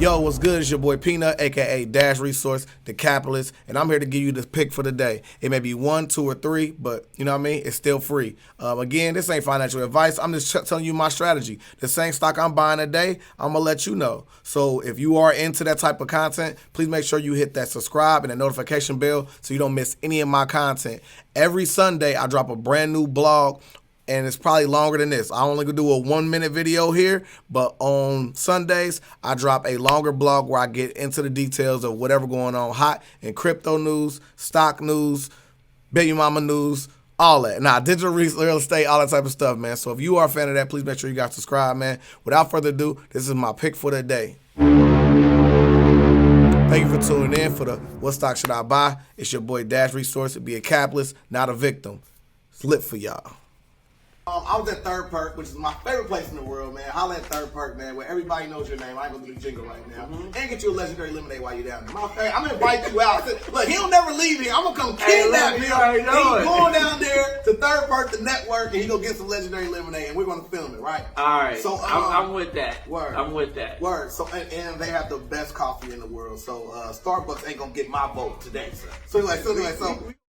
Yo, what's good? It's your boy Peanut, aka Dash Resource, the capitalist, and I'm here to give you the pick for the day. It may be 1, 2, or 3, but you know what I mean? It's still free. Again, this ain't financial advice. I'm just telling you my strategy. The same stock I'm buying today, I'm gonna let you know. So if you are into that type of content, please make sure you hit that subscribe and the notification bell so you don't miss any of my content. Every Sunday, I drop a brand new blog. And it's probably longer than this. I only gonna do a 1-minute video here, but on Sundays, I drop a longer blog where I get into the details of whatever going on hot in crypto news, stock news, baby mama news, all that. Nah, digital real estate, all that type of stuff, man. So if you are a fan of that, please make sure you guys subscribe, man. Without further ado, this is my pick for the day. Thank you for tuning in for the What Stock Should I Buy? It's your boy Dash Resource. Be a capitalist, not a victim. It's lit for y'all. I was at Third Perk, which is my favorite place in the world, man. Holla at Third Perk, man, where everybody knows your name. I ain't gonna do the jingle right now. And get you a legendary lemonade while you're down there. My favorite, I'm gonna invite you out. Look, he'll never leave here. I'm gonna come kidnap him. He's going down there to Third Perk, the network, and he gonna get some legendary lemonade, and we're gonna film it, right? All right. So I'm with that. Word. I'm with that. Word. So and they have the best coffee in the world. So Starbucks ain't gonna get my vote today, sir. So